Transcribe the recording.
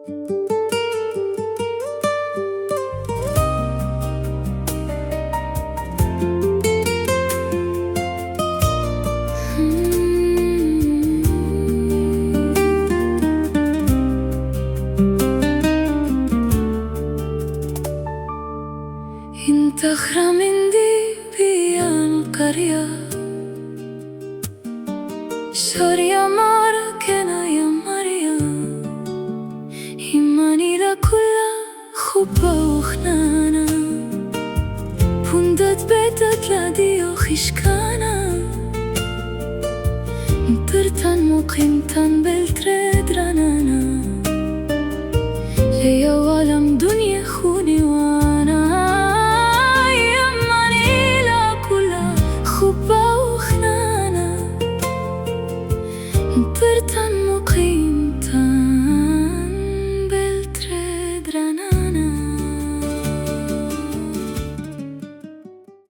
انت اخرى من دي بيا القرية شوريا مارا كنا يا ماريا إيماني لكل خبا وخنانا بوندت بيتت لديو خشكانا برتان مقيمتان